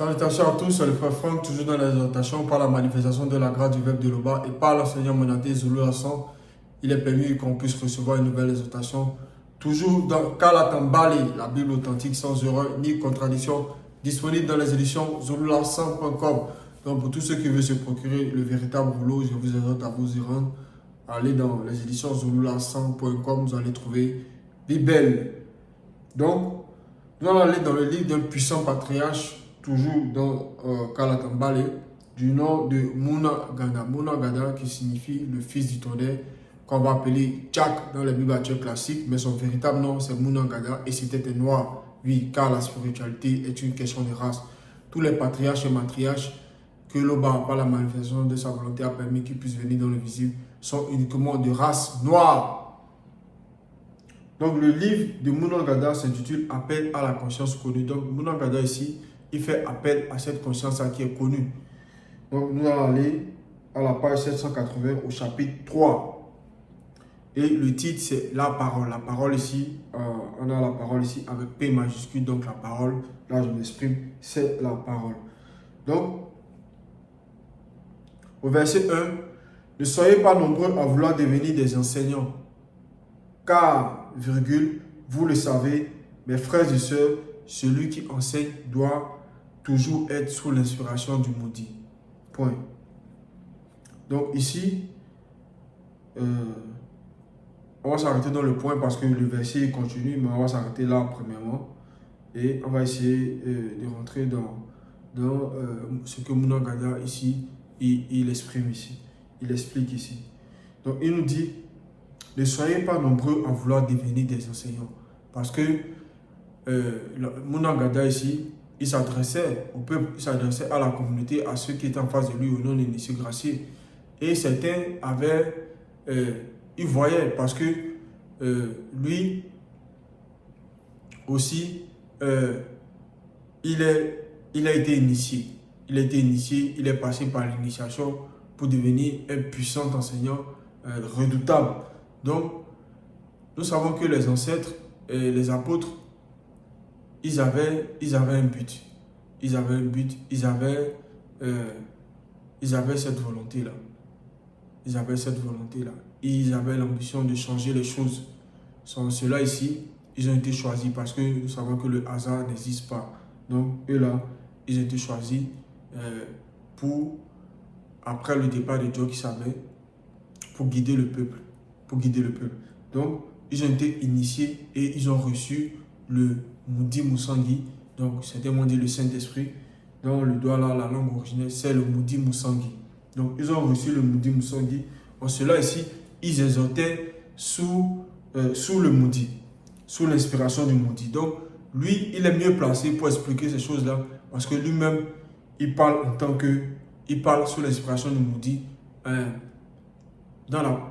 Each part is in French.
Salutations à tous, c'est le frère Franck, toujours dans l'exhortation par la manifestation de la grâce du Vêpres de l'Oba et par l'enseignant Monaté Zulu Hassan. Il est permis qu'on puisse recevoir une nouvelle exhortation. Toujours dans Kalatambali, la Bible authentique sans erreur ni contradiction, disponible dans les éditions zululahassan.com. Donc pour tous ceux qui veulent se procurer le véritable rouleau, je vous exhorte à vous y rendre. Allez dans les éditions zululahassan.com, vous allez trouver Bible. Donc, nous allons aller dans le livre d'un puissant patriarche, toujours dans Kalatambale, du nom de Muna Gada. Muna Gada qui signifie le fils du tonnerre, qu'on va appeler Jack dans les Bibles actuelles classiques, mais son véritable nom c'est Muna Gada et c'était un noir. Oui, car la spiritualité est une question de race. Tous les patriarches et matriarches que l'Oba, par la manifestation de sa volonté, a permis qu'ils puissent venir dans le visible, sont uniquement de race noire. Donc le livre de Muna Gada s'intitule Appel à la conscience connue. Donc Muna Gada ici, il fait appel à cette conscience qui est connue. Donc nous allons aller à la page 780 au chapitre 3. Et le titre c'est la parole. La parole ici, on a la parole ici avec P majuscule. Donc la parole, là je m'exprime, c'est la parole. Donc au verset 1, ne soyez pas nombreux à vouloir devenir des enseignants. Car, virgule, vous le savez, mes frères et sœurs, celui qui enseigne doit toujours être sous l'inspiration du maudit. Point. Donc ici, on va s'arrêter dans le point parce que le verset continue, mais on va s'arrêter là premièrement. Et on va essayer de rentrer dans ce que Muna Gada ici, il exprime ici. Il explique ici. Donc il nous dit, ne soyez pas nombreux à vouloir devenir des enseignants. Parce que Muna Gada ici, il s'adressait au peuple, il s'adressait à la communauté, à ceux qui étaient en face de lui au nom des initiés graciés. Et certains avaient, ils voyaient parce que lui aussi, il a été initié. Il a été initié, il est passé par l'initiation pour devenir un puissant enseignant redoutable. Donc, nous savons que les ancêtres et les apôtres, ils avaient un but. Ils avaient un but, ils avaient cette volonté-là. Ils avaient cette volonté-là. Ils avaient l'ambition de changer les choses. Sans cela ici, ils ont été choisis parce que nous savons que le hasard n'existe pas. Donc, eux là, ils ont été choisis pour, après le départ de Dieu qui savait, pour guider le peuple. Pour guider le peuple. Donc, ils ont été initiés et ils ont reçu le Moudi Moussangi. Donc, c'était dit le Saint-Esprit. Dans le doigt là, la langue originelle, c'est le Moudi Moussangi. Donc, ils ont reçu le Moudi Moussangi. En cela ici, ils exhortaient sous le Moudi, sous l'inspiration du Moudi. Donc, lui, il est mieux placé pour expliquer ces choses-là parce que lui-même, il parle en tant que, il parle sous l'inspiration du Moudi dans la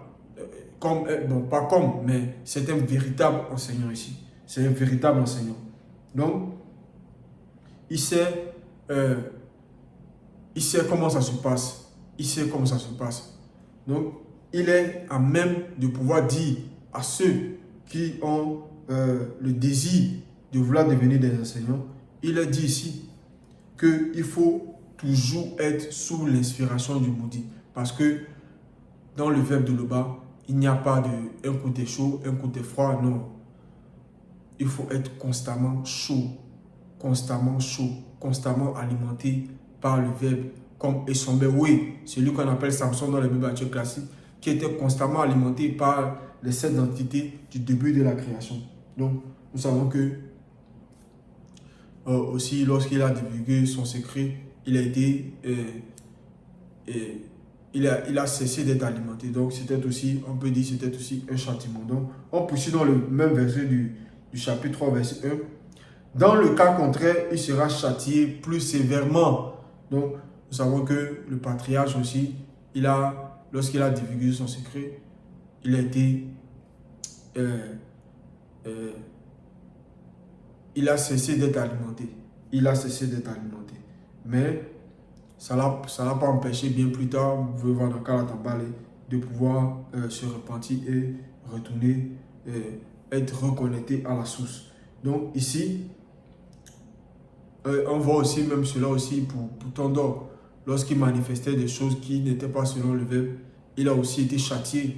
pas comme, mais c'est un véritable enseignant ici. C'est un véritable enseignant. Donc, il sait comment ça se passe. Il sait comment ça se passe. Donc, il est à même de pouvoir dire à ceux qui ont le désir de vouloir devenir des enseignants, il a dit ici qu'il faut toujours être sous l'inspiration du maudit. Parce que dans le Vêpres de l'Oba, il n'y a pas de un côté chaud, un côté froid, non. Il faut être constamment chaud, constamment alimenté par le Vêpres, comme Essombe, oui, celui qu'on appelle Samson dans les Bibles actuelles classiques, qui était constamment alimenté par les 7 entités du début de la création. Donc, nous savons que aussi, lorsqu'il a divulgué son secret, il a été il a cessé d'être alimenté. Donc, c'était aussi, on peut dire, c'était aussi un châtiment. Donc, on poursuit dans le même verset du chapitre 3, verset 1. Dans le cas contraire, il sera châtié plus sévèrement. Donc, nous savons que le patriarche aussi, lorsqu'il a divulgué son secret, il a été, il a cessé d'être alimenté. Il a cessé d'être alimenté. Mais, ça n'a pas empêché bien plus tard, vous pouvez voir dans Kalatambale, de pouvoir se repentir et retourner, être reconnecté à la source. Donc ici, on voit aussi même cela aussi pour Tondor. Lorsqu'il manifestait des choses qui n'étaient pas selon le verbe, il a aussi été châtié.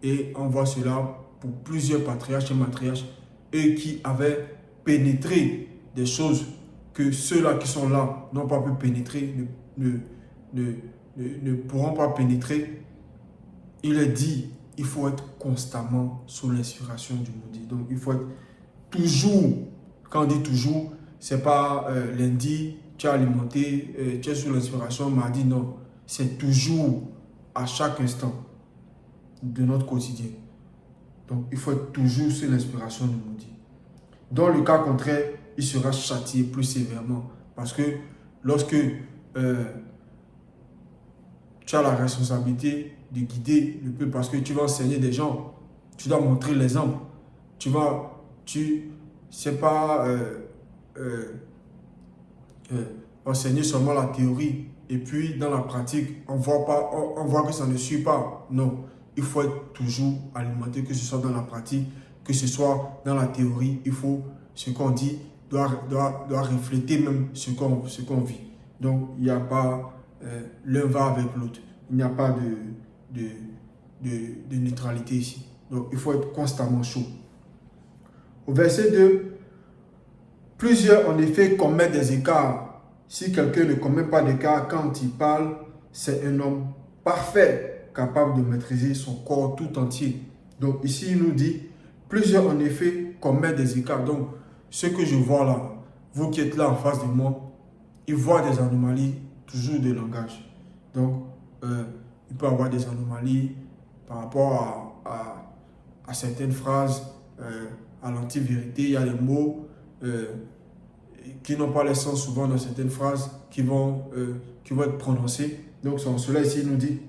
Et on voit cela pour plusieurs patriarches et matriarches, eux qui avaient pénétré des choses que ceux-là qui sont là n'ont pas pu pénétrer, ne pourront pas pénétrer. Il est dit, il faut être constamment sous l'inspiration du maudit. Donc il faut être toujours, quand on dit toujours, c'est pas lundi, tu as alimenté, tu es sous l'inspiration, mardi, non. C'est toujours, à chaque instant de notre quotidien. Donc il faut être toujours sous l'inspiration du maudit. Dans le cas contraire, il sera châtié plus sévèrement. Parce que lorsque tu as la responsabilité de guider le peuple, parce que tu vas enseigner des gens, tu dois montrer l'exemple. C'est pas enseigner seulement la théorie et puis dans la pratique, on voit que ça ne suit pas. Non, il faut être toujours alimenté, que ce soit dans la pratique, que ce soit dans la théorie. Il faut, ce qu'on dit doit refléter même ce qu'on vit. Donc, il n'y a pas, l'un va avec l'autre. Il n'y a pas de neutralité ici. Donc, il faut être constamment chaud. Au verset 2, plusieurs en effet commettent des écarts. Si quelqu'un ne commet pas d'écart quand il parle, c'est un homme parfait, capable de maîtriser son corps tout entier. Donc ici, il nous dit, plusieurs en effet commettent des écarts. Donc, ce que je vois là, vous qui êtes là en face de moi, ils voient des anomalies toujours de langage. Donc, il peut y avoir des anomalies par rapport à certaines phrases, à l'anti-vérité. Il y a des mots qui n'ont pas le sens souvent dans certaines phrases qui vont être prononcées. Donc, sur cela ici, il nous dit,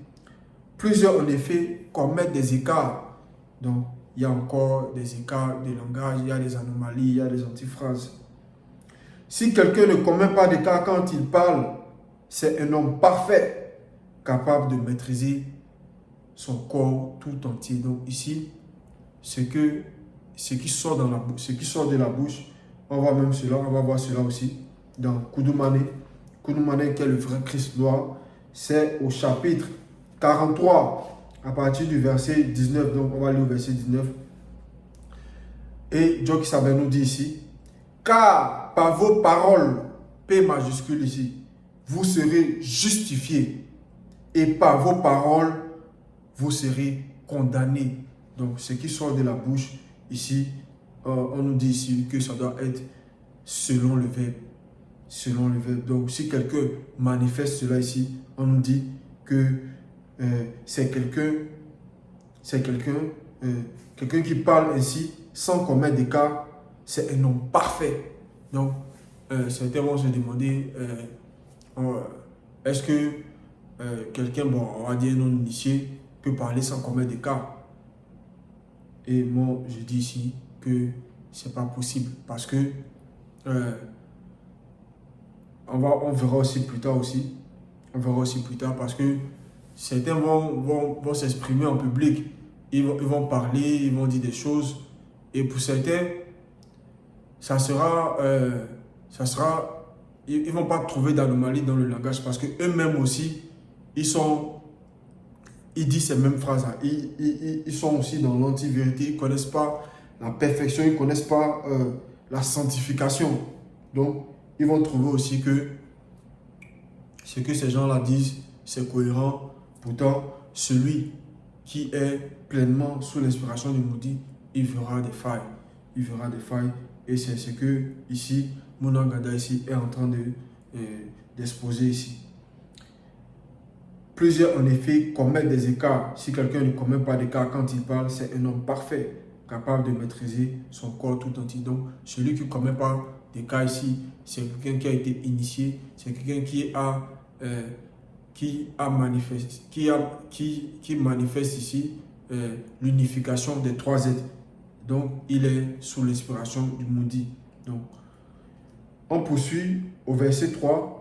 plusieurs en effet commettent des écarts. Donc, il y a encore des écarts de langage, il y a des anomalies, il y a des antiphrases. Si quelqu'un ne commet pas d'écart quand il parle, c'est un homme parfait, capable de maîtriser son corps tout entier. Donc ici, ce qui sort de la bouche, on va même cela, on va voir cela aussi dans Koudoumane. Koudoumane qui est le vrai Christ noir, c'est au chapitre 43, à partir du verset 19. Donc on va aller au verset 19. Et Dieu qui savait nous dit ici, car par vos paroles, P majuscule ici, vous serez justifiés, et par vos paroles, vous serez condamnés. Donc, ce qui sort de la bouche, ici, on nous dit ici que ça doit être selon le verbe. Selon le verbe. Donc, si quelqu'un manifeste cela ici, on nous dit que c'est quelqu'un qui parle ainsi sans commettre d'écart, c'est un homme parfait. Donc, certains vont se demander, est-ce que quelqu'un, bon, on va dire non initié, peut parler sans commettre d'écart? Et moi, je dis ici que c'est pas possible parce que on verra aussi plus tard aussi. On verra aussi plus tard parce que certains vont s'exprimer en public. Ils vont parler, ils vont dire des choses. Et pour certains, ils vont pas trouver d'anomalie dans le langage parce que eux-mêmes aussi, ils disent ces mêmes phrases. Ils sont aussi dans l'anti-vérité. Ils ne connaissent pas la perfection. Ils ne connaissent pas la sanctification. Donc, ils vont trouver aussi que ce que ces gens-là disent, c'est cohérent. Pourtant, celui qui est pleinement sous l'inspiration du maudit, il verra des failles. Il verra des failles. Et c'est ce que ici, Mounangada ici est en train d'exposer ici. Plusieurs, en effet, commettent des écarts. Si quelqu'un ne commet pas d'écart quand il parle, c'est un homme parfait, capable de maîtriser son corps tout entier. Donc, celui qui ne commet pas d'écart ici, c'est quelqu'un qui a été initié, c'est quelqu'un qui manifeste ici l'unification des trois êtres. Donc, il est sous l'inspiration du maudit. Donc, on poursuit au verset 3.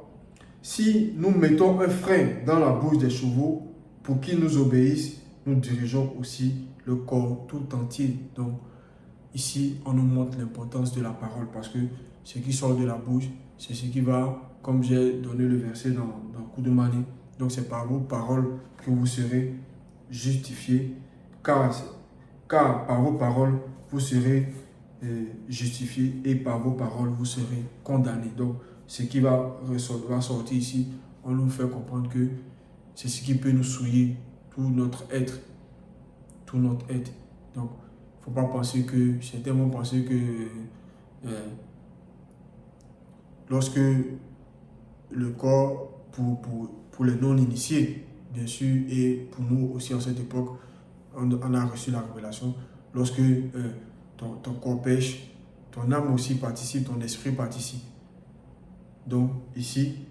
Si nous mettons un frein dans la bouche des chevaux pour qu'ils nous obéissent, nous dirigeons aussi le corps tout entier. Donc, ici, on nous montre l'importance de la parole parce que ce qui sort de la bouche, c'est ce qui va, comme j'ai donné le verset dans le coup de mané, donc c'est par vos paroles que vous serez justifiés, car par vos paroles, vous serez justifiés et par vos paroles, vous serez condamnés. Donc, ce qui va sortir ici, on nous fait comprendre que c'est ce qui peut nous souiller tout notre être. Tout notre être. Donc, il ne faut pas penser que, certains vont penser que lorsque le corps, pour les non-initiés, bien sûr, et pour nous aussi en cette époque, on a reçu la révélation, lorsque ton corps pêche, ton âme aussi participe, ton esprit participe. Donc, ici,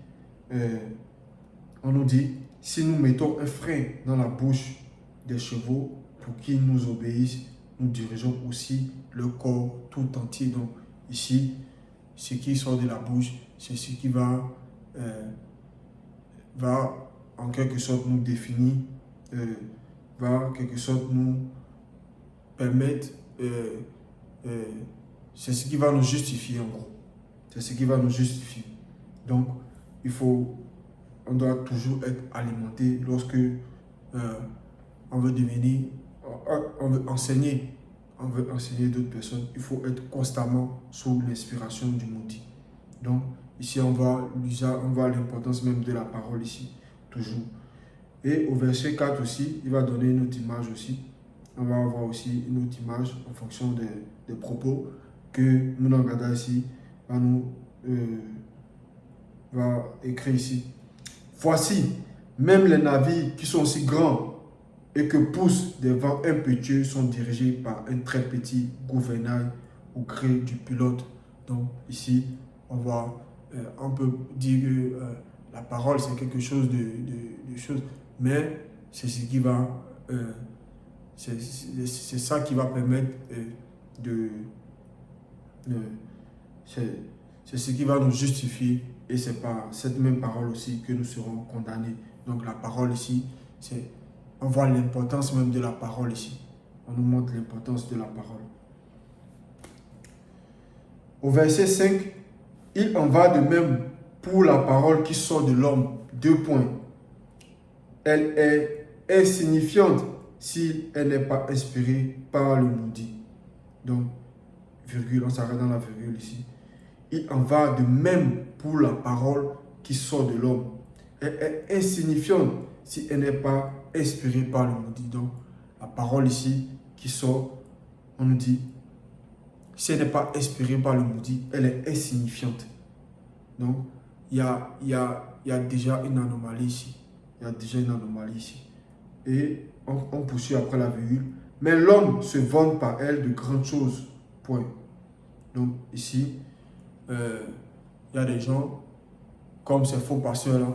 on nous dit, si nous mettons un frein dans la bouche des chevaux pour qu'ils nous obéissent, nous dirigeons aussi le corps tout entier. Donc, ici, ce qui sort de la bouche, c'est ce qui va en quelque sorte nous définir, va en quelque sorte nous permettre, c'est ce qui va nous justifier en gros. C'est ce qui va nous justifier. Donc, on doit toujours être alimenté lorsque on veut devenir, on veut enseigner d'autres personnes. Il faut être constamment sous l'inspiration du maudit. Donc, ici, on voit l'importance même de la parole ici, toujours. Et au verset 4 aussi, il va donner une autre image aussi. On va avoir aussi une autre image en fonction des propos que Mounangada ici va écrire ici. Voici, même les navires qui sont aussi grands et que poussent des vents impétueux sont dirigés par un très petit gouvernail au gré du pilote. Donc ici, on peut dire que la parole c'est quelque chose de chose, mais c'est ce qui va, c'est ça qui va permettre c'est ce qui va nous justifier, et c'est par cette même parole aussi que nous serons condamnés. Donc la parole ici, on voit l'importance même de la parole ici. On nous montre l'importance de la parole. Au verset 5, il en va de même pour la parole qui sort de l'homme. 2 points. Elle est insignifiante si elle n'est pas inspirée par le maudit. Donc, virgule, on s'arrête dans la virgule ici. Il en va de même pour la parole qui sort de l'homme. Elle est insignifiante si elle n'est pas inspirée par le maudit. Donc, la parole ici qui sort, on nous dit, si elle n'est pas inspirée par le maudit, elle est insignifiante. Donc, il y a déjà une anomalie ici. Il y a déjà une anomalie ici. Et on poursuit après la virgule. Mais l'homme se vante par elle de grandes choses. Point. Donc, ici, il y a des gens, comme ces faux pasteurs-là,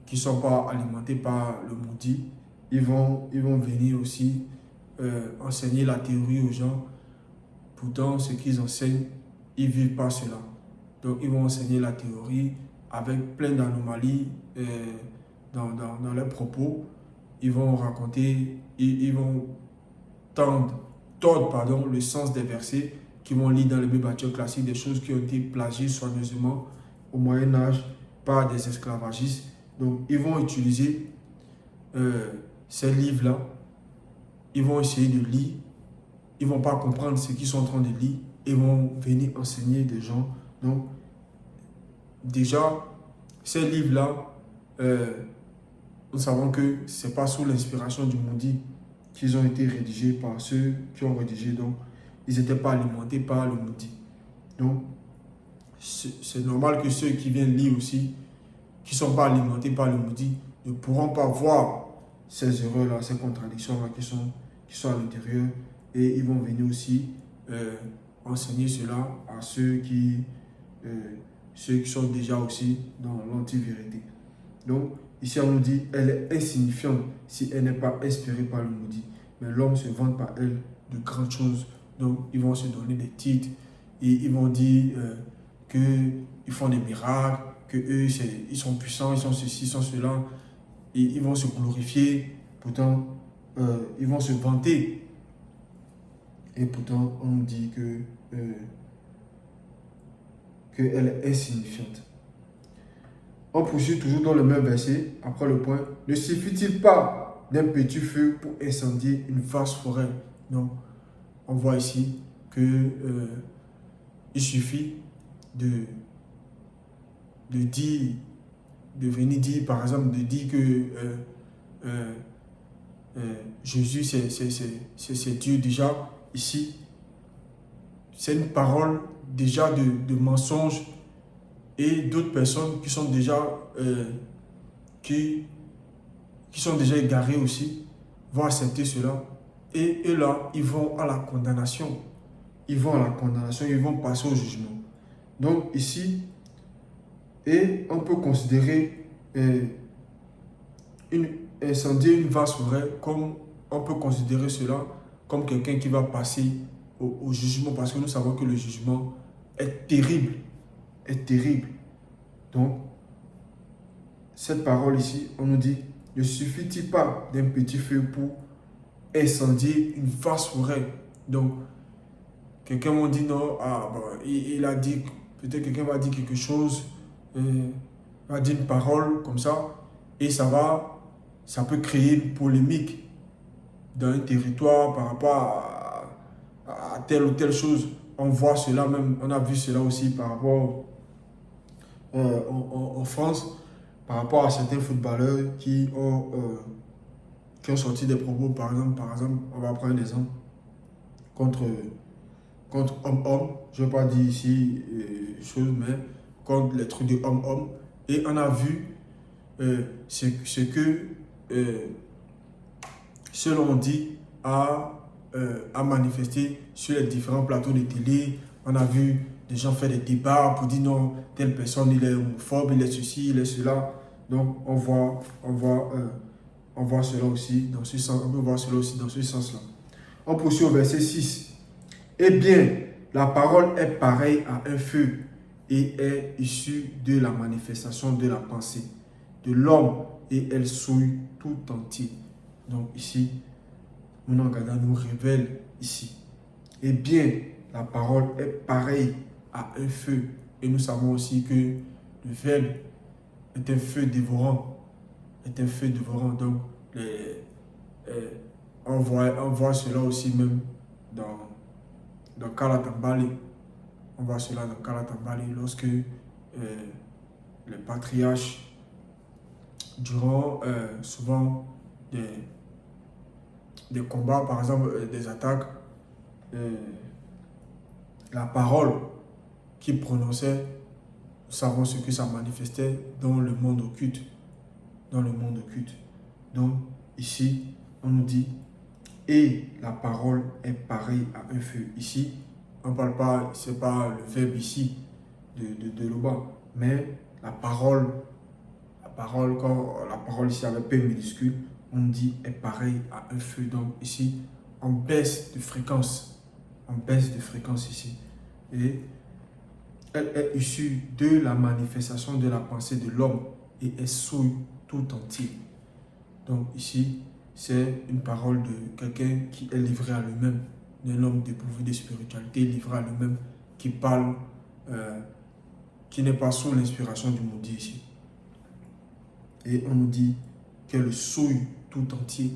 qui ne sont pas alimentés par le maudit. Ils vont venir aussi enseigner la théorie aux gens. Pourtant, ce qu'ils enseignent, ils ne vivent pas cela. Donc, ils vont enseigner la théorie avec plein d'anomalies dans leurs propos. Ils vont raconter, ils vont tordre le sens des versets qu'ils vont lire dans le Bible classique, des choses qui ont été plagiées soigneusement au Moyen-Âge par des esclavagistes. Donc, ils vont utiliser ces livres-là. Ils vont essayer de lire. Ils ne vont pas comprendre ce qu'ils sont en train de lire. Ils vont venir enseigner des gens. Donc, déjà, ces livres-là, nous savons que ce n'est pas sous l'inspiration du maudit qu'ils ont été rédigés par ceux qui ont rédigé. Donc, ils n'étaient pas alimentés par le maudit. Donc, c'est normal que ceux qui viennent lire aussi, qui ne sont pas alimentés par le maudit, ne pourront pas voir ces erreurs-là, ces contradictions-là qui sont à l'intérieur. Et ils vont venir aussi enseigner cela à ceux qui sont déjà aussi dans l'anti-vérité. Donc, ici on nous dit, elle est insignifiante si elle n'est pas inspirée par le maudit. Mais l'homme se vante par elle de grandes choses. Donc, ils vont se donner des titres et ils vont dire qu'ils font des miracles, qu'eux, ils sont puissants, ils sont ceci, ils sont cela. Et ils vont se glorifier. Pourtant, ils vont se vanter. Et pourtant, on nous dit qu'elle est insignifiante. On poursuit toujours dans le même verset, après le point. Ne suffit-il pas d'un petit feu pour incendier une vaste forêt? Donc, on voit ici que il suffit de dire, de venir dire, par exemple, de dire que Jésus, c'est Dieu déjà ici. C'est une parole déjà de mensonge et d'autres personnes qui sont déjà qui sont déjà égarées aussi vont accepter cela et là ils vont à la condamnation. Ils vont à la condamnation, ils vont passer au jugement. Donc ici, et on peut considérer incendier une vaste forêt comme on peut considérer cela comme quelqu'un qui va passer au jugement, parce que nous savons que le jugement est terrible, est terrible. Donc, cette parole ici, on nous dit, ne suffit-il pas d'un petit feu pour incendier une vaste forêt? Donc, quelqu'un m'a dit non, il a dit, peut-être quelqu'un va dire quelque chose, va dire une parole comme ça, et ça peut créer une polémique dans un territoire par rapport à telle ou telle chose. On voit cela même, on a vu cela aussi par rapport en France, par rapport à certains footballeurs qui ont sorti des propos, par exemple, on va prendre un exemple, contre homme-homme, je ne vais pas dire ici chose, mais contre les trucs de homme-homme. Et on a vu ce que, selon on dit, a manifesté sur les différents plateaux de télé. On a vu des gens faire des débats pour dire non, telle personne il est homophobe, il est ceci, il est cela. Donc on voit cela aussi dans ce sens, on peut voir cela aussi dans ce sens-là. On poursuit au verset 6. Eh bien, la parole est pareille à un feu et est issue de la manifestation de la pensée de l'homme et elle souille tout entier. Donc ici, Mounangada nous révèle ici. Eh bien, la parole est pareille à un feu. Et nous savons aussi que le verbe est un feu dévorant. Est un feu dévorant. Donc, on voit cela aussi même dans Kalatambali. On voit cela dans Kalatambali lorsque les patriarches, durant souvent des combats, par exemple des attaques, la parole qu'ils prononçaient, nous savons ce que ça manifestait dans le monde occulte. Dans le monde occulte. Donc ici, on nous dit, et la parole est pareille à un feu. Ici, on ne parle pas, ce n'est pas le verbe ici de Loba, mais la parole, quand la parole ici avec P minuscule, on dit est pareil à un feu. Donc ici, on baisse de fréquence. On baisse de fréquence ici. Et elle est issue de la manifestation de la pensée de l'homme et elle souille tout entier. Donc ici, c'est une parole de quelqu'un qui est livré à lui-même, d'un homme dépourvu de spiritualité, livré à lui-même, qui parle, qui n'est pas sous l'inspiration du maudit ici. Et on nous dit qu'elle souille tout entier.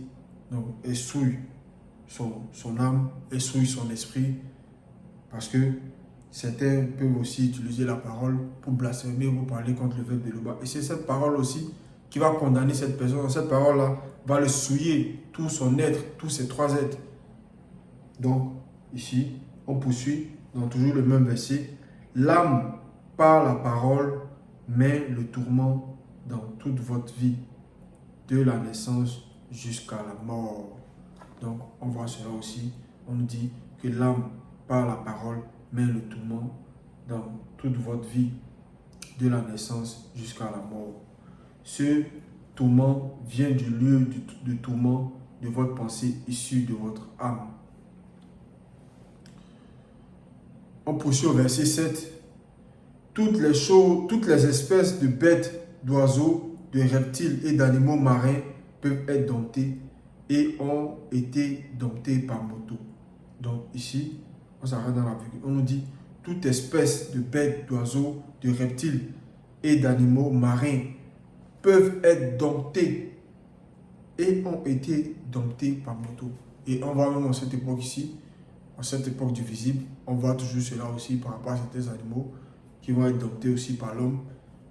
Donc, elle souille son âme, elle souille son esprit, parce que certains peuvent aussi utiliser la parole pour blasphémer ou pour parler contre le verbe de Loba. Et c'est cette parole aussi qui va condamner cette personne. Cette parole-là va le souiller, tout son être, tous ses trois êtres. Donc, ici, on poursuit dans toujours le même verset. L'âme par la parole met le tourment dans toute votre vie, de la naissance jusqu'à la mort. Donc, on voit cela aussi. On nous dit que l'âme par la parole met le tourment dans toute votre vie, de la naissance jusqu'à la mort. Ce tourment vient du lieu de tourment de votre pensée issue de votre âme. On poursuit au verset 7. Toutes les espèces de bêtes, d'oiseaux, de reptiles et d'animaux marins peuvent être domptés et ont été domptés par moto. Donc ici, on s'arrête dans la virgule. On nous dit toute espèce de bêtes, d'oiseaux, de reptiles et d'animaux marins peuvent être domptés et ont été domptés par moto. Et on voit même en cette époque ici, en cette époque du visible, on voit toujours cela aussi par rapport à certains animaux qui vont être domptés aussi par l'homme,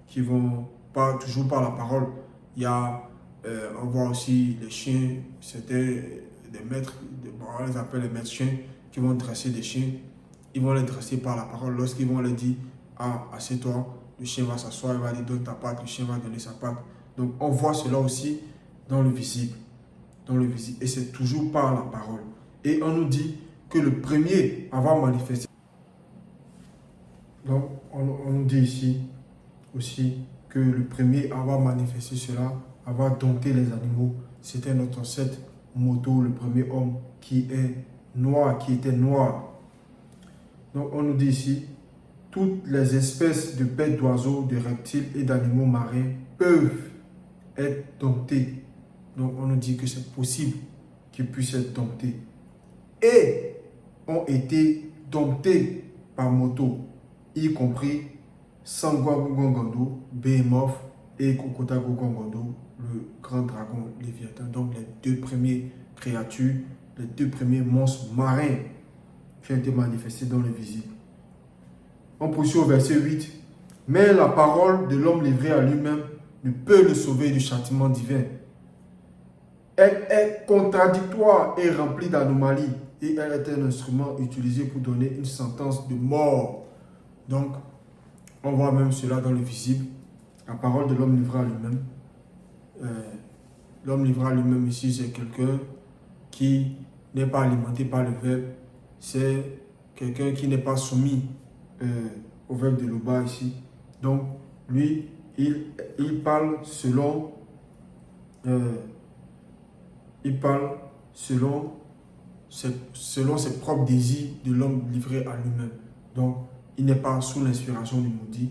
qui vont pas toujours par la parole. Il y a, on voit aussi les chiens, c'était des maîtres, on les appelle les maîtres chiens, qui vont dresser des chiens. Ils vont les dresser par la parole. Lorsqu'ils vont leur dire, ah, assieds-toi, le chien va s'asseoir, il va dire, donne ta patte, le chien va donner sa patte. Donc, on voit cela aussi dans le visible. Dans le visible. Et c'est toujours par la parole. Et on nous dit que le premier à avoir manifesté. Donc, on nous dit ici aussi que le premier à avoir manifesté cela, avoir dompté les animaux, c'était notre ancêtre Moto, le premier homme qui est noir, qui était noir. Donc, on nous dit ici, toutes les espèces de bêtes, d'oiseaux, de reptiles et d'animaux marins peuvent être domptés. Donc, on nous dit que c'est possible qu'ils puissent être domptés. Et ont été domptés par Moto, y compris Sangwa Gongondo, Behemoth et Kokota Gongondo, le grand dragon Léviathan. Donc, les deux premières créatures, les deux premiers monstres marins qui ont été manifestés dans le visible. On poursuit au verset 8. Mais la parole de l'homme livré à lui-même ne peut le sauver du châtiment divin. Elle est contradictoire et remplie d'anomalies. Et elle est un instrument utilisé pour donner une sentence de mort. Donc, on voit même cela dans le visible. La parole de l'homme livré à lui-même. L'homme livré à lui-même ici, c'est quelqu'un qui n'est pas alimenté par le verbe. C'est quelqu'un qui n'est pas soumis au verbe de Loba ici. Donc, lui, il parle selon ses propres désirs de l'homme livré à lui-même. Donc, il n'est pas sous l'inspiration du maudit.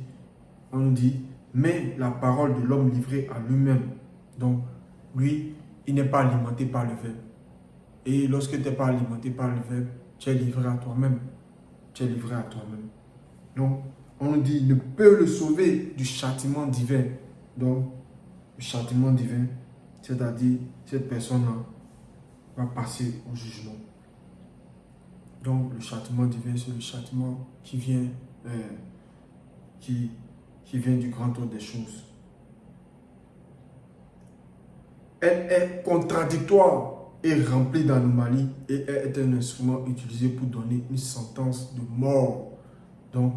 On nous dit, mais la parole de l'homme livré à lui-même. Donc, lui, il n'est pas alimenté par le verbe. Et lorsque tu n'es pas alimenté par le verbe, tu es livré à toi-même. Tu es livré à toi-même. Donc, on nous dit, il ne peut le sauver du châtiment divin. Donc, le châtiment divin, c'est-à-dire, cette personne-là va passer au jugement. Donc, le châtiment divin, c'est le châtiment qui vient du grand ordre des choses. Elle est contradictoire et remplie d'anomalies et elle est un instrument utilisé pour donner une sentence de mort. Donc,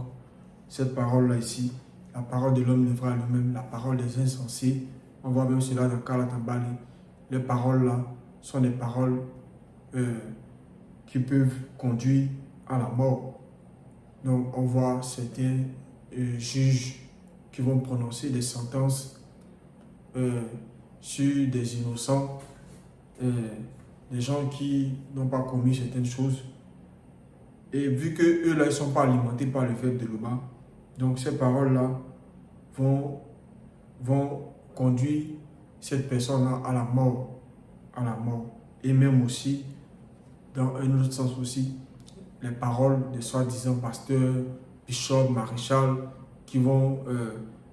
cette parole-là ici, la parole de l'homme livré à lui-même, la parole des insensés, on voit même cela dans Kalatambali. Les paroles-là sont des paroles qui peuvent conduire à la mort. Donc, on voit certains juges qui vont prononcer des sentences sur des innocents, des gens qui n'ont pas commis certaines choses. Et vu qu'eux, là, ils ne sont pas alimentés par le verbe de Loba, donc ces paroles-là vont conduire cette personne-là à la mort. À la mort. Et même aussi, dans un autre sens aussi, les paroles des soi-disant pasteurs, bishops, maréchals, qui vont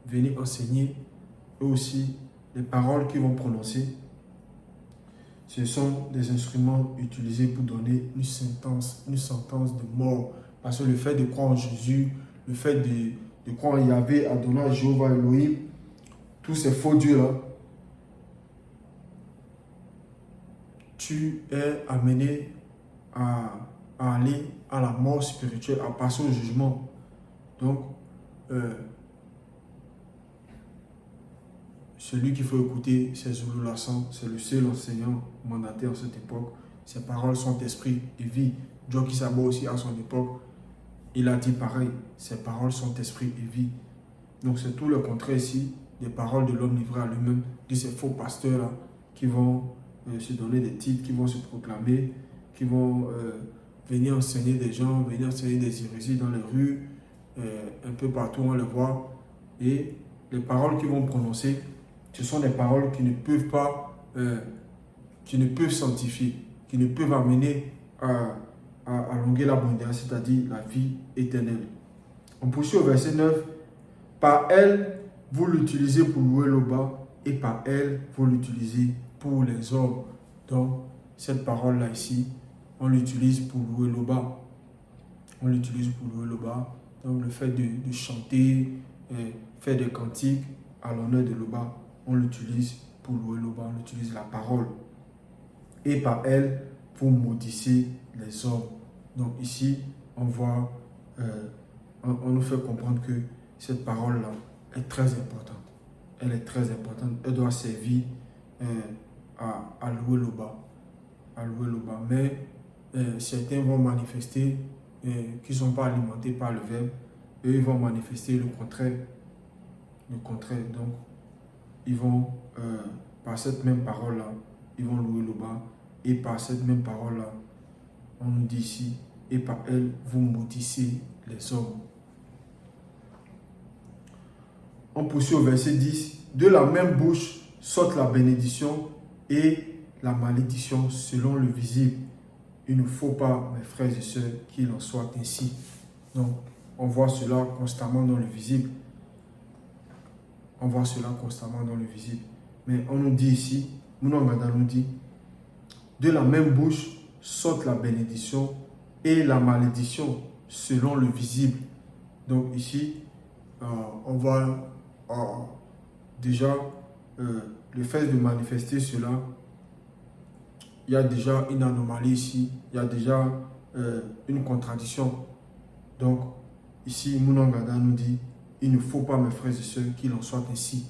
venir enseigner, eux aussi, les paroles qu'ils vont prononcer, ce sont des instruments utilisés pour donner une sentence de mort. Parce que le fait de croire en Jésus, le fait de croire en Yahvé, Adonai, Jéhovah, Elohim, tous ces faux dieux-là, tu es amené à aller à la mort spirituelle, à passer au jugement. Donc, celui qu'il faut écouter, c'est Zulu Lassan, c'est le seul enseignant mandaté en cette époque. Ses paroles sont esprit et vie. Joki Sabo aussi, à son époque, il a dit pareil, ses paroles sont esprit et vie. Donc c'est tout le contraire ici des paroles de l'homme livré à lui-même, de ces faux pasteurs-là qui vont se donner des titres, qui vont se proclamer, qui vont venir enseigner des gens, venir enseigner des hérésies dans les rues, un peu partout on le voit. Et les paroles qu'ils vont prononcer, ce sont des paroles qui ne peuvent pas, qui ne peuvent sanctifier, qui ne peuvent amener à allonger l'abondance, c'est-à-dire la vie éternelle. On poursuit au verset 9. Par elle, vous l'utilisez pour louer Loba et par elle, vous l'utilisez pour les hommes. Donc, cette parole-là ici, on l'utilise pour louer l'Oba. On l'utilise pour louer l'Oba. Donc, le fait de chanter, faire des cantiques à l'honneur de l'Oba, on l'utilise pour louer l'Oba, on utilise la parole. Et par elle, vous maudissez les hommes. Donc ici, on voit, on nous fait comprendre que cette parole-là est très importante. Elle est très importante. Elle doit servir à louer l'Oba. À louer l'Oba. Mais certains vont manifester qui ne sont pas alimentés par le verbe. Eux, ils vont manifester le contraire. Le contraire. Donc, ils vont, par cette même parole-là, ils vont louer l'Oba. Et par cette même parole-là, on nous dit ici, et par elle, vous maudissez les hommes. On poursuit au verset 10. De la même bouche sortent la bénédiction et la malédiction selon le visible. Il ne faut pas, mes frères et sœurs, qu'il en soit ainsi. Donc, on voit cela constamment dans le visible. On voit cela constamment dans le visible. Mais on nous dit ici, Mounangada nous dit, de la même bouche sortent la bénédiction et la malédiction selon le visible. Donc ici, on voit déjà le fait de manifester cela. Il y a déjà une anomalie ici. Il y a déjà une contradiction. Donc ici, Mounangada nous dit, il ne faut pas, mes frères et sœurs, qu'il en soit ainsi.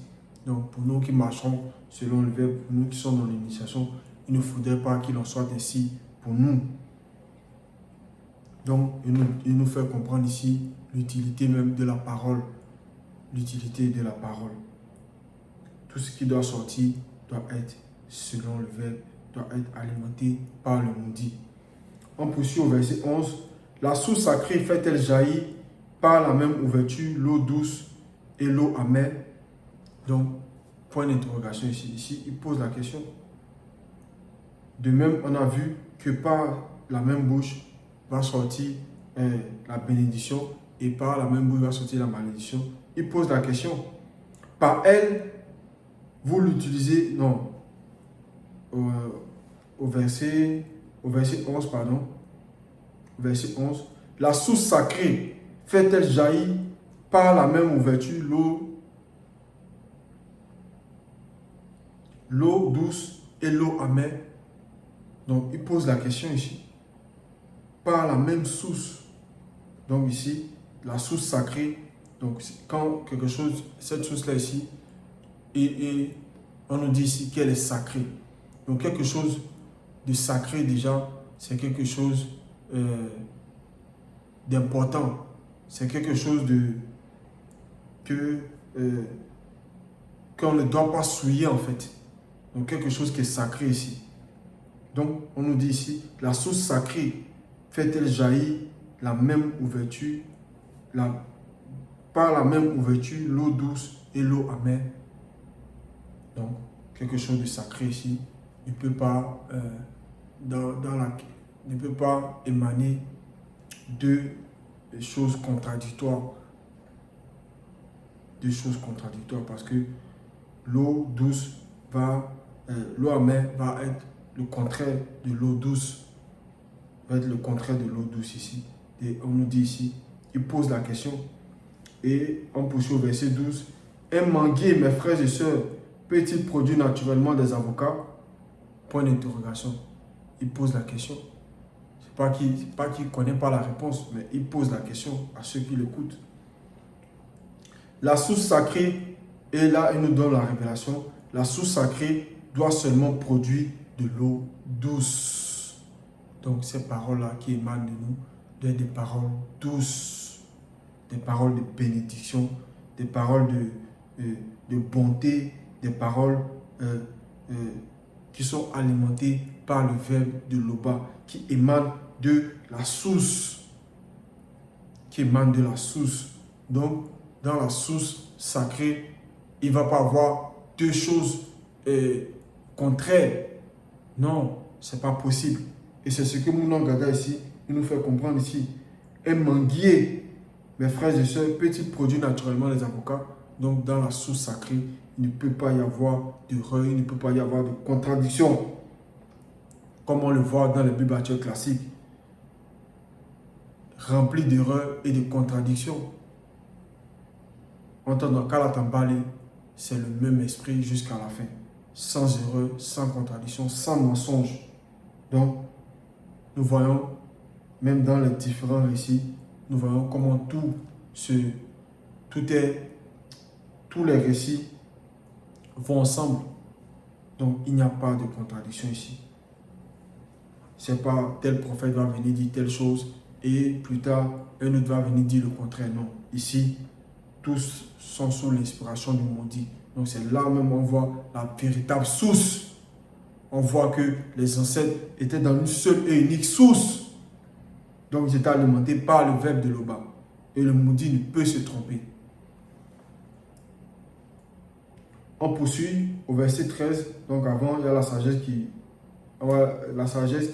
Donc pour nous qui marchons selon le verbe, pour nous qui sommes dans l'initiation, il ne faudrait pas qu'il en soit ainsi pour nous. Donc, il nous fait comprendre ici l'utilité même de la parole. L'utilité de la parole. Tout ce qui doit sortir doit être selon le verbe, doit être alimenté par le maudit. On poursuit au verset 11. La source sacrée fait-elle jaillir par la même ouverture l'eau douce et l'eau amère? Donc, point d'interrogation ici. Ici, il pose la question. De même, on a vu que par la même bouche va sortir la bénédiction et par la même bouche va sortir la malédiction. Il pose la question. Par elle, vous l'utilisez, non, au verset 11, pardon. Verset 11. La source sacrée fait-elle jaillir par la même ouverture l'eau douce et l'eau amère? Donc, il pose la question ici. Par la même source. Donc ici, la source sacrée. Donc, quand quelque chose, cette source-là ici, et on nous dit ici qu'elle est sacrée. Donc, quelque chose de sacré déjà, c'est quelque chose d'important. C'est quelque chose qu'on ne doit pas souiller en fait. Donc, quelque chose qui est sacré ici. Donc, on nous dit ici, la source sacrée fait-elle jaillir la même ouverture, par la même ouverture, l'eau douce et l'eau amère? Donc, quelque chose de sacré ici ne peut pas, ne peut pas émaner de choses contradictoires. Deux choses contradictoires parce que l'eau douce l'eau amère va être le contraire de l'eau douce. Va être le contraire de l'eau douce ici. Et on nous dit ici, il pose la question et on poursuit au verset 12. Un manguier, mes frères et sœurs, peut-il produire naturellement des avocats? Point d'interrogation. Il pose la question. C'est pas qu'il ne connaît pas la réponse, mais il pose la question à ceux qui l'écoutent. La source sacrée, et là il nous donne la révélation, la source sacrée doit seulement produire de l'eau douce. Donc ces paroles-là qui émanent de nous doivent être des paroles douces, des paroles de bénédiction, des paroles de bonté, des paroles qui sont alimentées par le verbe de l'Oba, qui émanent de la source. Qui émanent de la source. Donc, dans la source sacrée, il ne va pas avoir deux choses contraires. Non, ce n'est pas possible. Et c'est ce que Mounan Gaga ici, il nous fait comprendre ici. Un manguier, mes frères et sœurs, peut-il produire naturellement les avocats? Donc dans la source sacrée, il ne peut pas y avoir d'erreur, il ne peut pas y avoir de contradiction. Comme on le voit dans les Bibles actuelles classiques, rempli d'erreurs et de contradictions. En tant que Kalatambale, c'est le même esprit jusqu'à la fin. Sans erreur, sans contradiction, sans mensonge. Donc, nous voyons, même dans les différents récits, nous voyons comment tous les récits vont ensemble. Donc, il n'y a pas de contradiction ici. C'est pas tel prophète va venir dire telle chose et plus tard, un autre va venir dire le contraire. Non. Ici, tous sont sous l'inspiration du maudit. Donc, c'est là même on voit la véritable source. On voit que les ancêtres étaient dans une seule et unique source. Donc, ils étaient alimentés par le verbe de Loba. Et le maudit ne peut se tromper. On poursuit au verset 13. Donc, avant, il y a la sagesse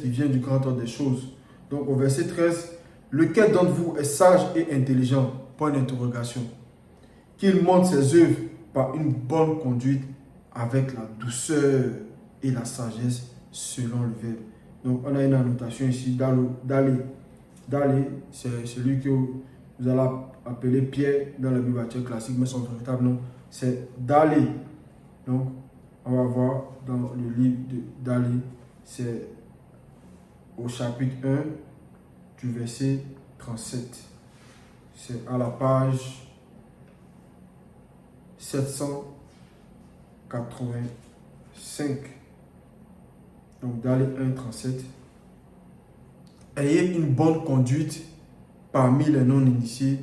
qui vient du grand ordre des choses. Donc, au verset 13, lequel d'entre vous est sage et intelligent? Point d'interrogation. Qu'il montre ses œuvres par une bonne conduite avec la douceur et la sagesse selon le verbe. Donc, on a une annotation ici, d'aller. D'aller, c'est celui que vous allez appeler Pierre dans la Bible actuelle classique, mais son véritable nom, c'est d'aller. Donc, on va voir dans le livre d'aller, c'est au chapitre 1 du verset 37. C'est à la page 785. Donc, d'aller 1, 37. Ayez une bonne conduite parmi les non-initiés,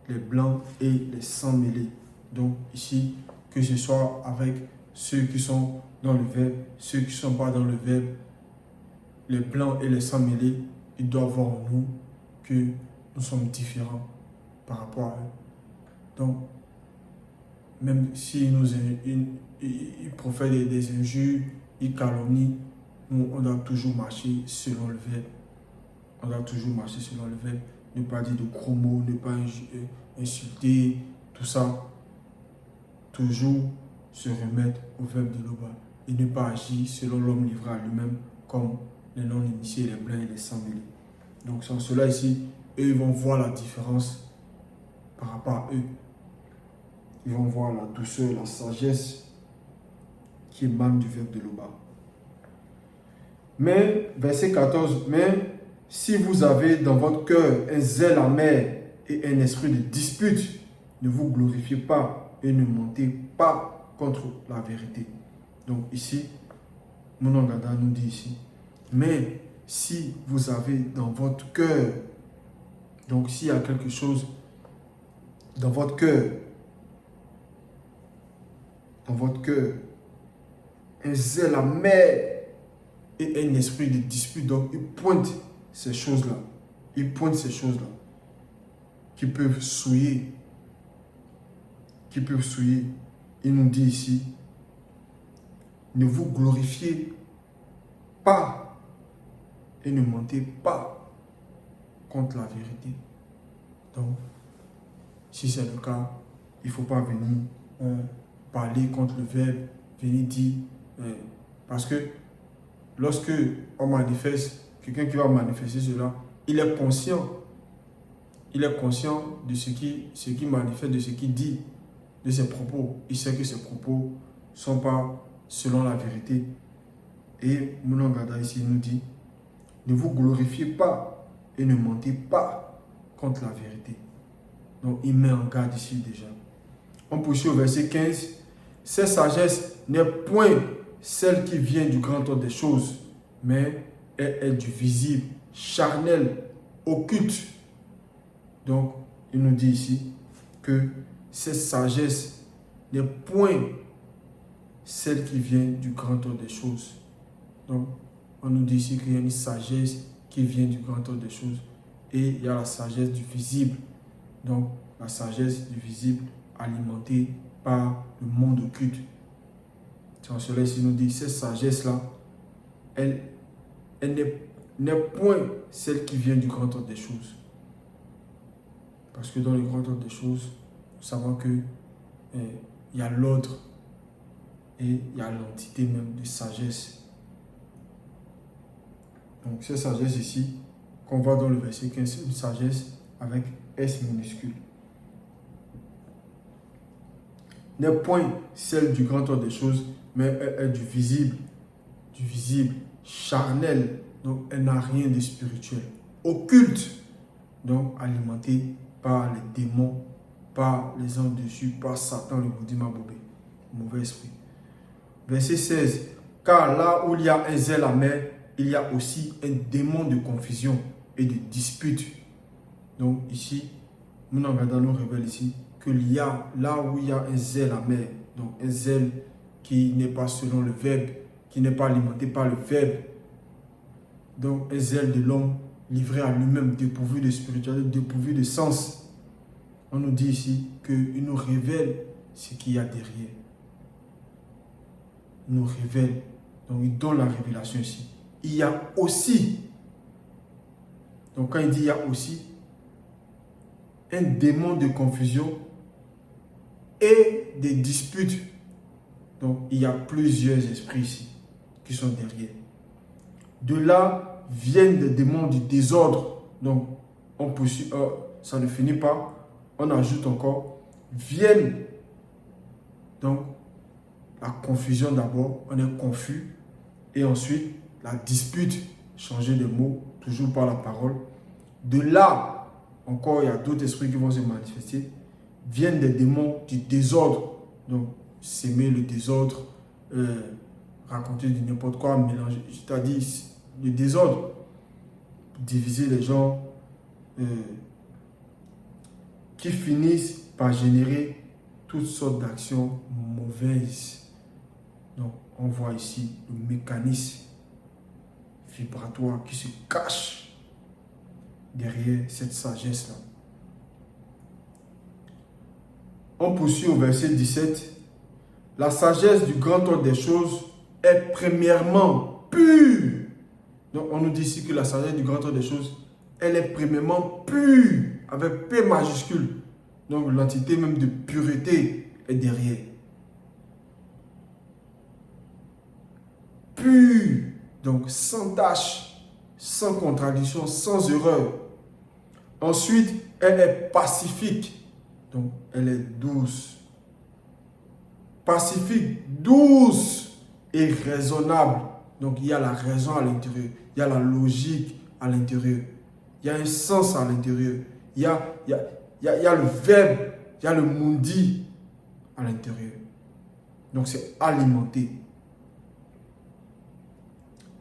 les blancs et les sans-mêlés. Donc ici, que ce soit avec ceux qui sont dans le verbe, ceux qui ne sont pas dans le verbe, les blancs et les sans-mêlés, ils doivent voir en nous que nous sommes différents par rapport à eux. Donc, même s'ils ils profèrent des injures, ils calomnient, nous, on doit toujours marcher selon le verbe. On doit toujours marcher selon le verbe, ne pas dire de gros mots, ne pas insulter, tout ça. Toujours se remettre au verbe de Loba et ne pas agir selon l'homme livré à lui-même comme les non-initiés, les blancs et les sans-mêlés. Donc sans cela ici, eux ils vont voir la différence par rapport à eux. Ils vont voir la douceur, la sagesse qui émane du verbe de Loba. Mais, verset 14, mais si vous avez dans votre cœur un zèle amer et un esprit de dispute, ne vous glorifiez pas et ne mentez pas contre la vérité. Donc ici, Monongada nous dit ici, mais si vous avez dans votre cœur, donc s'il y a quelque chose dans votre cœur, un zèle amer et un esprit de dispute, donc il pointe ces choses-là. Il pointe ces choses-là qui peuvent souiller. Il nous dit ici, ne vous glorifiez pas et ne mentez pas contre la vérité. Donc, si c'est le cas, il ne faut pas venir parler contre le verbe, venir dire, parce que lorsque on manifeste, quelqu'un qui va manifester cela, il est conscient de ce qui manifeste, de ce qu'il dit, de ses propos. Il sait que ses propos ne sont pas selon la vérité. Et Monongada ici nous dit, ne vous glorifiez pas et ne mentez pas contre la vérité. Donc il met en garde ici déjà. On poursuit au verset 15. Cette sagesse n'est point celle qui vient du grand ordre des choses, mais elle est du visible, charnel, occulte. Donc, il nous dit ici que cette sagesse n'est point celle qui vient du grand ordre des choses. Donc, on nous dit ici qu'il y a une sagesse qui vient du grand ordre des choses et il y a la sagesse du visible. Donc, la sagesse du visible alimentée par le monde occulte. C'est en cela ici nous dit, cette sagesse-là, elle n'est point celle qui vient du grand ordre des choses. Parce que dans le grand ordre des choses, nous savons que il y a l'ordre et il y a l'entité même de sagesse. Donc cette sagesse ici, qu'on voit dans le verset 15, c'est une sagesse avec S minuscule. N'est point celle du grand ordre des choses, mais elle est du visible, charnel. Donc elle n'a rien de spirituel, occulte, donc alimenté par les démons, par les anges dessus, par Satan, le Boudimabobé, mauvais esprit. Verset 16. Car là où il y a un zèle amer, il y a aussi un démon de confusion et de dispute. Donc ici, nous nous révèle ici qu'il y a là où il y a un zèle amer, donc un zèle qui n'est pas selon le verbe, qui n'est pas alimenté par le verbe. Donc un zèle de l'homme livré à lui-même, dépourvu de spiritualité, dépourvu de sens. On nous dit ici qu'il nous révèle ce qu'il y a derrière. Il nous révèle, donc il donne la révélation ici. Il y a aussi, donc quand il dit il y a aussi, un démon de confusion et des disputes. Donc il y a plusieurs esprits ici qui sont derrière. De là viennent des démons du désordre. Donc on poursuit, ça ne finit pas. On ajoute encore, viennent donc la confusion d'abord, on est confus, et ensuite la dispute, changer de mot, toujours par la parole. De là, encore, il y a d'autres esprits qui vont se manifester, viennent des démons du désordre, donc s'aimer le désordre, raconter du n'importe quoi, mélanger, c'est-à-dire le désordre, diviser les gens, qui finissent par générer toutes sortes d'actions mauvaises. Donc, on voit ici le mécanisme vibratoire qui se cache derrière cette sagesse-là. On poursuit au verset 17. La sagesse du grand ordre des choses est premièrement pure. Donc, on nous dit ici que la sagesse du grand ordre des choses, elle est premièrement pure, avec P majuscule. Donc, l'entité même de pureté est derrière. Pure, donc sans tache, sans contradiction, sans erreur. Ensuite, elle est pacifique, donc elle est douce. Pacifique, douce et raisonnable. Donc il y a la raison à l'intérieur, il y a la logique à l'intérieur, il y a un sens à l'intérieur, il y a le verbe, il y a le mundi à l'intérieur. Donc c'est alimenté.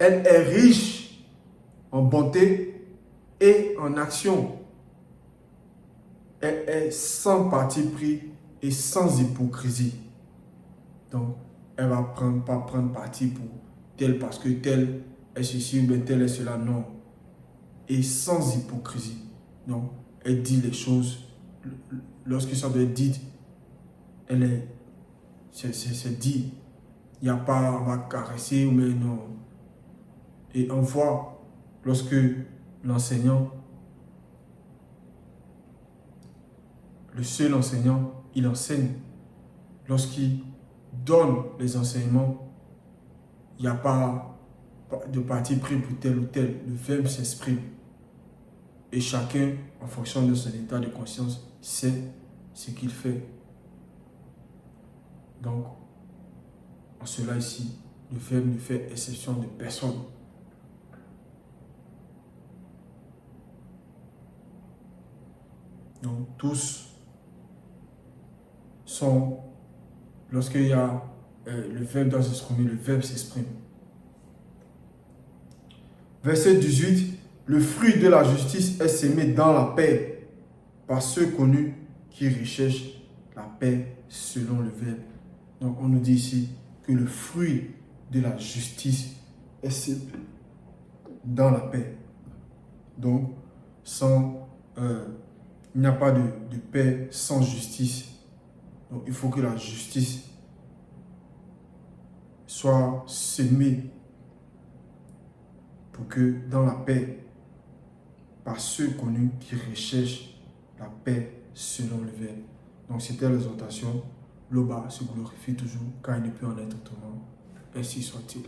Elle est riche en bonté et en action. Elle est sans parti pris et sans hypocrisie. Donc, elle ne va pas prendre parti pour tel parce que tel est ceci ou bien tel est cela. Non. Et sans hypocrisie. Donc, elle dit les choses. Lorsque ça doit être dit, c'est dit. Il n'y a pas, on va caresser ou mais non. Et on voit, lorsque l'enseignant, le seul enseignant, il enseigne. Lorsqu'il donne les enseignements, il n'y a pas de parti pris pour tel ou tel. Le verbe s'exprime. Et chacun, en fonction de son état de conscience, sait ce qu'il fait. Donc, en cela ici, le verbe ne fait exception de personne. Donc, tous sont, lorsqu'il y a le verbe doit s'exprimer, le verbe s'exprime. Verset 18, le fruit de la justice est semé dans la paix par ceux connus qui recherchent la paix selon le verbe. Donc, on nous dit ici que le fruit de la justice est semé dans la paix. Donc, il n'y a pas de paix sans justice. Donc, il faut que la justice soit semée pour que dans la paix, par ceux connus qui recherchent la paix selon le verbe. Donc, c'était l'exhortation Loba se glorifie toujours car il ne peut en être autrement. Ainsi soit-il.